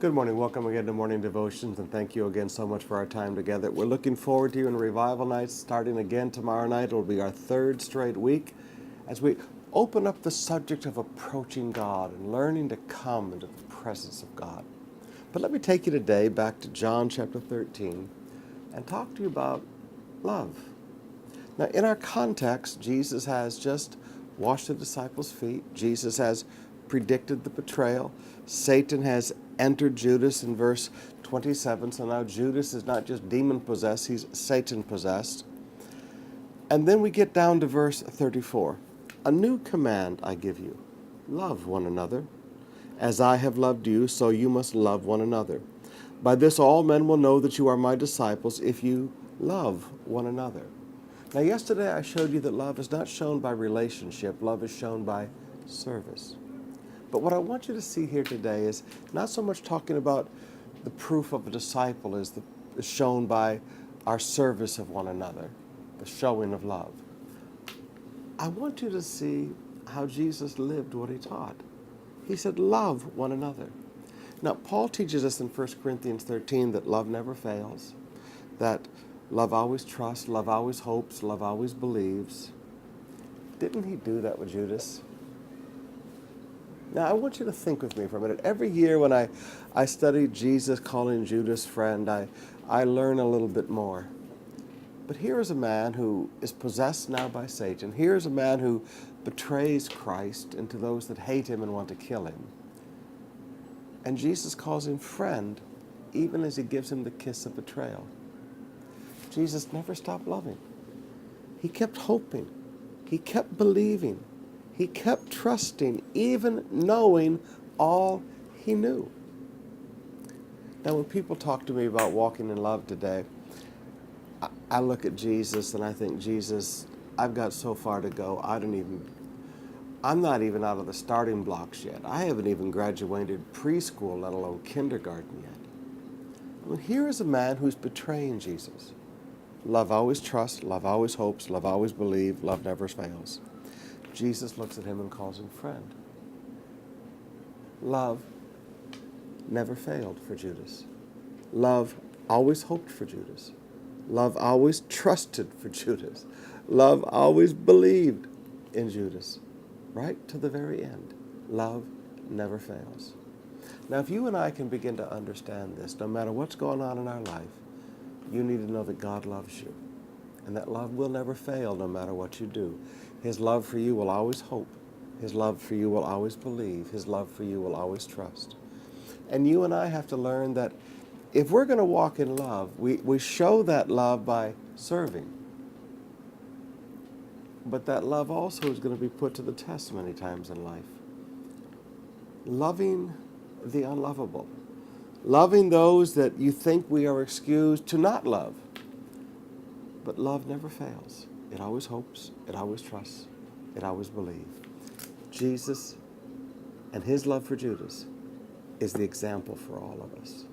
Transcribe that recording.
Good morning. Welcome again to Morning Devotions, and thank you again so much for our time together. We're looking forward to you in Revival Nights, starting again tomorrow night. It'll be our third straight week as we open up the subject of approaching God and learning to come into the presence of God. But let me take you today back to John chapter 13 and talk to you about love. Now, in our context, Jesus has just washed the disciples' feet. Jesus has predicted the betrayal. Satan has entered Judas in verse 27. So now Judas is not just demon-possessed, he's Satan-possessed. And then we get down to verse 34. A new command I give you. Love one another. As I have loved you, so you must love one another. By this all men will know that you are my disciples if you love one another. Now, yesterday I showed you that love is not shown by relationship. Love is shown by service. But what I want you to see here today is not so much talking about the proof of a disciple is shown by our service of one another, the showing of love. I want you to see how Jesus lived what he taught. He said, love one another. Now, Paul teaches us in 1 Corinthians 13 that love never fails, that love always trusts, love always hopes, love always believes. Didn't he do that with Judas? Now, I want you to think with me for a minute. Every year when I study Jesus calling Judas friend, I learn a little bit more. But here is a man who is possessed now by Satan. Here is a man who betrays Christ into those that hate him and want to kill him. And Jesus calls him friend, even as he gives him the kiss of betrayal. Jesus never stopped loving. He kept hoping. He kept believing. He kept trusting, even knowing all he knew. Now, when people talk to me about walking in love today, I look at Jesus and I think, Jesus, I've got so far to go. I'm not even out of the starting blocks yet. I haven't even graduated preschool, let alone kindergarten yet. I mean, here is a man who's betraying Jesus. Love always trusts, love always hopes, love always believes, love never fails. Jesus looks at him and calls him friend. Love never failed for Judas. Love always hoped for Judas. Love always trusted for Judas. Love always believed in Judas, right to the very end. Love never fails. Now, if you and I can begin to understand this, no matter what's going on in our life, you need to know that God loves you, and that love will never fail no matter what you do. His love for you will always hope. His love for you will always believe. His love for you will always trust. And you and I have to learn that if we're going to walk in love, we show that love by serving. But that love also is going to be put to the test many times in life. Loving the unlovable. Loving those that you think we are excused to not love. But love never fails. It always hopes, it always trusts, it always believes. Jesus and his love for Judas is the example for all of us.